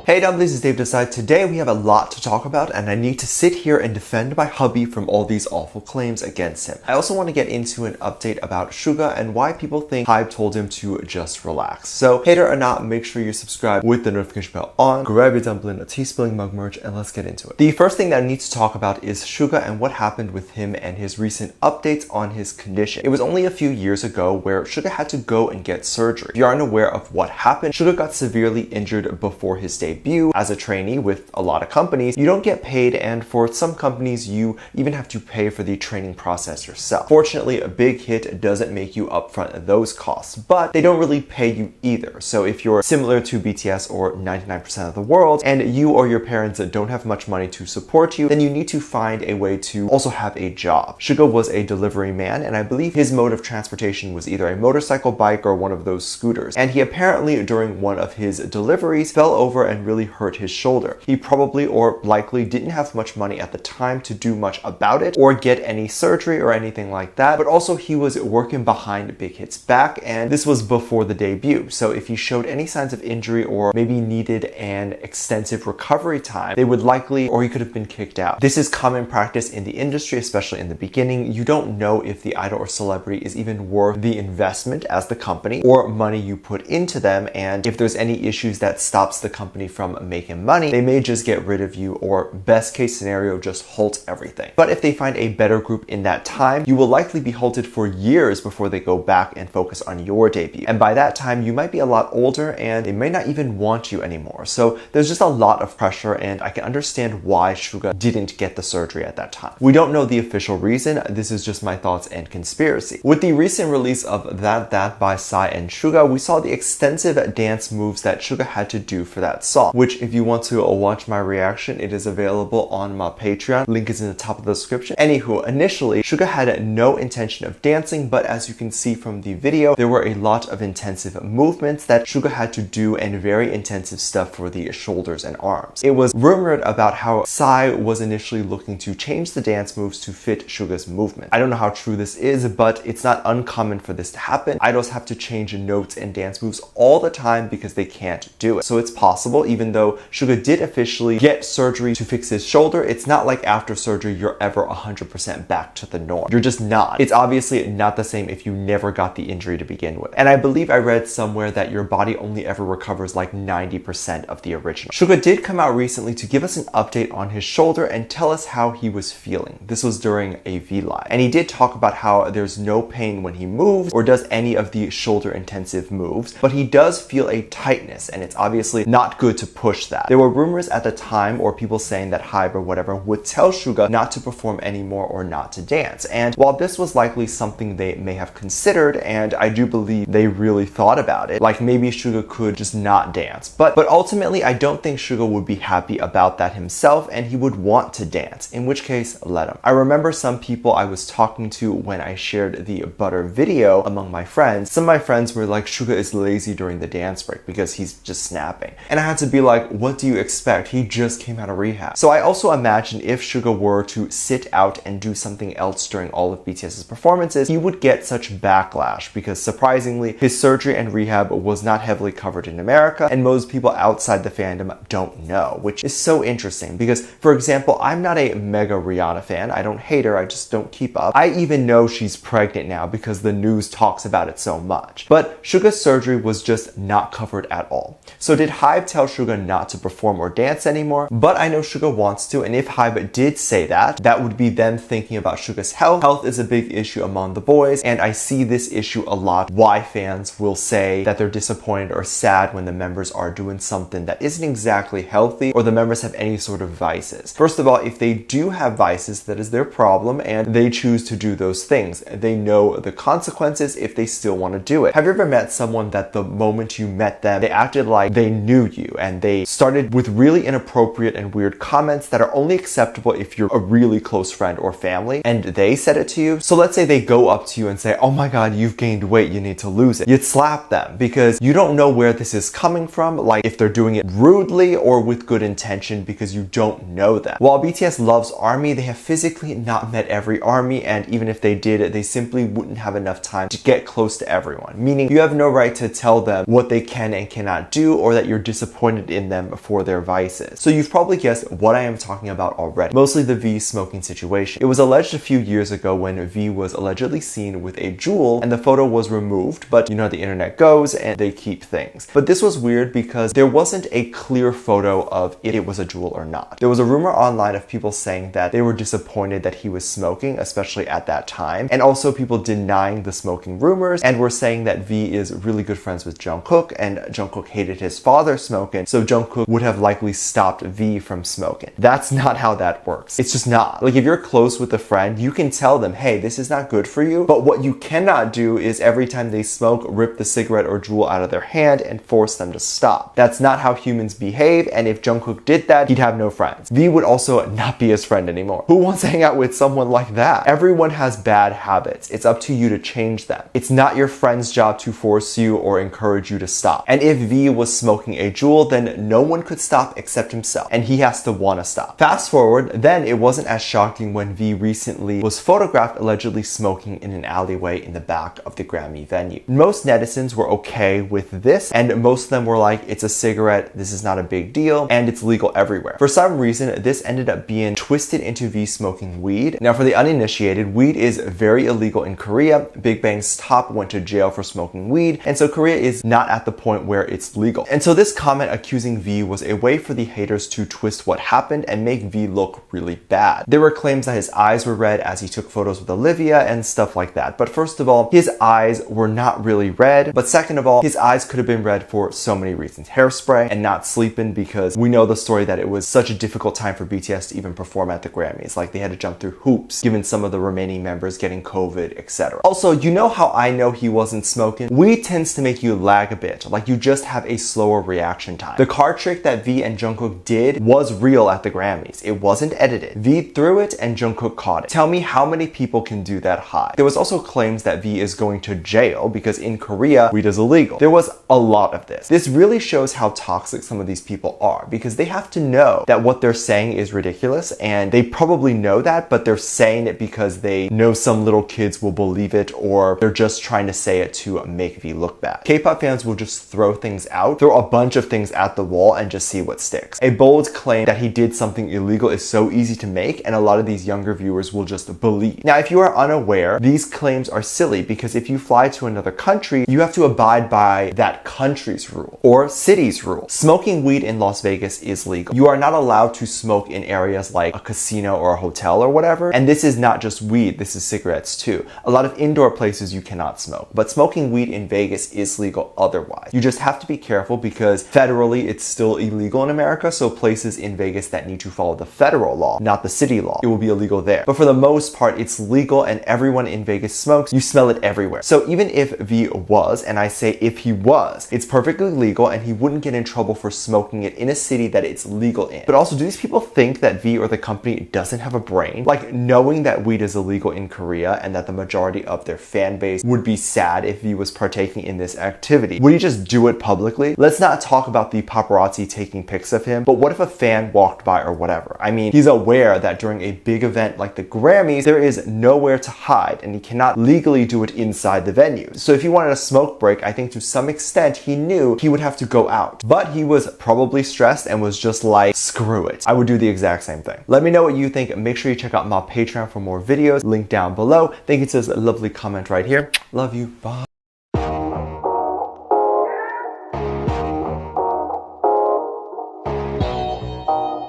Hey dumplings, it's Dave Decide. Today we have a lot to talk about and I need to sit here and defend my hubby from all these awful claims against him. I also want to get into an update about Suga and why people think HYBE told him to just relax. So hater or not, make sure you subscribe with the notification bell on, grab your dumpling, a tea spilling mug merch, and let's get into it. The first thing that I need to talk about is Suga and what happened with him and his recent updates on his condition. It was only a few years ago where Suga had to go and get surgery. If you aren't aware of what happened, Suga got severely injured before his debut. As a trainee with a lot of companies, you don't get paid, and for some companies you even have to pay for the training process yourself. Fortunately, a big hit doesn't make you upfront those costs, but they don't really pay you either. So if you're similar to BTS or 99% of the world and you or your parents don't have much money to support you, then you need to find a way to also have a job. Suga was a delivery man, and I believe his mode of transportation was either a motorcycle, bike, or one of those scooters. And he apparently during one of his deliveries fell over and really hurt his shoulder. He probably or likely didn't have much money at the time to do much about it or get any surgery or anything like that, but also he was working behind Big Hit's back, and this was before the debut. So if he showed any signs of injury or maybe needed an extensive recovery time, they would likely, or he could have been kicked out. This is common practice in the industry, especially in the beginning. You don't know if the idol or celebrity is even worth the investment as the company or money you put into them, and if there's any issues that stops the company from making money, they may just get rid of you, or best case scenario, just halt everything. But if they find a better group in that time, you will likely be halted for years before they go back and focus on your debut. And by that time, you might be a lot older and they may not even want you anymore. So there's just a lot of pressure, and I can understand why Suga didn't get the surgery at that time. We don't know the official reason. This is just my thoughts and conspiracy. With the recent release of That by Psy and Suga, we saw the extensive dance moves that Suga had to do for that song, which if you want to watch my reaction, it is available on my Patreon. Link is in the top of the description. Anywho, initially, Suga had no intention of dancing, but as you can see from the video, there were a lot of intensive movements that Suga had to do and very intensive stuff for the shoulders and arms. It was rumored about how Psy was initially looking to change the dance moves to fit Suga's movement. I don't know how true this is, but it's not uncommon for this to happen. Idols have to change notes and dance moves all the time because they can't do it. So it's possible, even though Suga did officially get surgery to fix his shoulder, it's not like after surgery you're ever 100% back to the norm. You're just not. It's obviously not the same if you never got the injury to begin with. And I believe I read somewhere that your body only ever recovers like 90% of the original. Suga did come out recently to give us an update on his shoulder and tell us how he was feeling. This was during a V-Live. And he did talk about how there's no pain when he moves or does any of the shoulder intensive moves, but he does feel a tightness, and it's obviously not good to push that. There were rumors at the time, or people saying that HYBE or whatever would tell Suga not to perform anymore or not to dance. And while this was likely something they may have considered, and I do believe they really thought about it, like maybe Suga could just not dance. But ultimately, I don't think Suga would be happy about that himself, and he would want to dance, in which case, let him. I remember some people I was talking to when I shared the Butter video among my friends. Some of my friends were like, Suga is lazy during the dance break because he's just snapping. And I had to be like, what do you expect? He just came out of rehab. So I also imagine if Suga were to sit out and do something else during all of BTS's performances, he would get such backlash because surprisingly, his surgery and rehab was not heavily covered in America, and most people outside the fandom don't know, which is so interesting because, for example, I'm not a mega Rihanna fan. I don't hate her, I just don't keep up. I even know she's pregnant now because the news talks about it so much. But Suga's surgery was just not covered at all. So did HYBE tell Suga not to perform or dance anymore? But I know Suga wants to, and if HYBE did say that, that would be them thinking about Suga's health. Health is a big issue among the boys, and I see this issue a lot. Why fans will say that they're disappointed or sad when the members are doing something that isn't exactly healthy, or the members have any sort of vices. First of all, if they do have vices, that is their problem, and they choose to do those things. They know the consequences if they still want to do it. Have you ever met someone that the moment you met them, they acted like they knew you, and they started with really inappropriate and weird comments that are only acceptable if you're a really close friend or family, and they said it to you? So let's say they go up to you and say, oh my god, you've gained weight, you need to lose it. You'd slap them because you don't know where this is coming from, like if they're doing it rudely or with good intention, because you don't know them. While BTS loves ARMY, they have physically not met every ARMY, and even if they did, they simply wouldn't have enough time to get close to everyone. Meaning you have no right to tell them what they can and cannot do, or that you're disappointed confided in them for their vices. So you've probably guessed what I am talking about already, mostly the V smoking situation. It was alleged a few years ago when V was allegedly seen with a jewel and the photo was removed, but you know how the internet goes and they keep things. But this was weird because there wasn't a clear photo of if it was a jewel or not. There was a rumor online of people saying that they were disappointed that he was smoking, especially at that time, and also people denying the smoking rumors and were saying that V is really good friends with Jungkook and Jungkook hated his father smoking, so Jungkook would have likely stopped V from smoking. That's not how that works. It's just not. Like, if you're close with a friend, you can tell them, hey, this is not good for you, but what you cannot do is every time they smoke, rip the cigarette or jewel out of their hand and force them to stop. That's not how humans behave, and if Jungkook did that, he'd have no friends. V would also not be his friend anymore. Who wants to hang out with someone like that? Everyone has bad habits. It's up to you to change them. It's not your friend's job to force you or encourage you to stop. And if V was smoking a jewel, then no one could stop except himself, and he has to want to stop. Fast forward, then it wasn't as shocking when V recently was photographed allegedly smoking in an alleyway in the back of the Grammy venue. Most netizens were okay with this, and most of them were like, it's a cigarette, this is not a big deal, and it's legal everywhere. For some reason, this ended up being twisted into V smoking weed. Now, for the uninitiated, weed is very illegal in Korea. Big Bang's Top went to jail for smoking weed, and so Korea is not at the point where it's legal. And so this comment accusing V was a way for the haters to twist what happened and make V look really bad. There were claims that his eyes were red as he took photos with Olivia and stuff like that. But first of all, his eyes were not really red. But second of all, his eyes could have been red for so many reasons. Hairspray and not sleeping, because we know the story that it was such a difficult time for BTS to even perform at the Grammys. Like, they had to jump through hoops given some of the remaining members getting COVID, etc. Also, you know how I know he wasn't smoking? Weed tends to make you lag a bit. Like, you just have a slower reaction time. The card trick that V and Jungkook did was real at the Grammys. It wasn't edited. V threw it and Jungkook caught it. Tell me how many people can do that high. There was also claims that V is going to jail because in Korea, weed is illegal. There was a lot of this. This really shows how toxic some of these people are, because they have to know that what they're saying is ridiculous, and they probably know that, but they're saying it because they know some little kids will believe it, or they're just trying to say it to make V look bad. K-pop fans will just throw things out, throw a bunch of things at the wall and just see what sticks. A bold claim that he did something illegal is so easy to make, and a lot of these younger viewers will just believe. Now, if you are unaware, these claims are silly, because if you fly to another country, you have to abide by that country's rule or city's rule. Smoking weed in Las Vegas is legal. You are not allowed to smoke in areas like a casino or a hotel or whatever. And this is not just weed, this is cigarettes too. A lot of indoor places you cannot smoke, but smoking weed in Vegas is legal otherwise. You just have to be careful because federally it's still illegal in America, so places in Vegas that need to follow the federal law, not the city law, it will be illegal there. But for the most part, it's legal and everyone in Vegas smokes. You smell it everywhere. So even if V was, and I say if he was, it's perfectly legal and he wouldn't get in trouble for smoking it in a city that it's legal in. But also, do these people think that V or the company doesn't have a brain? Like, knowing that weed is illegal in Korea and that the majority of their fan base would be sad if V was partaking in this activity, would he just do it publicly? Let's not talk about the paparazzi taking pics of him, but what if a fan walked by or whatever? I mean, he's aware that during a big event like the Grammys, there is nowhere to hide and he cannot legally do it inside the venue. So if he wanted a smoke break, I think to some extent he knew he would have to go out. But he was probably stressed and was just like, screw it. I would do the exact same thing. Let me know what you think. Make sure you check out my Patreon for more videos. Link down below. Thank you to this lovely comment right here. Love you. Bye.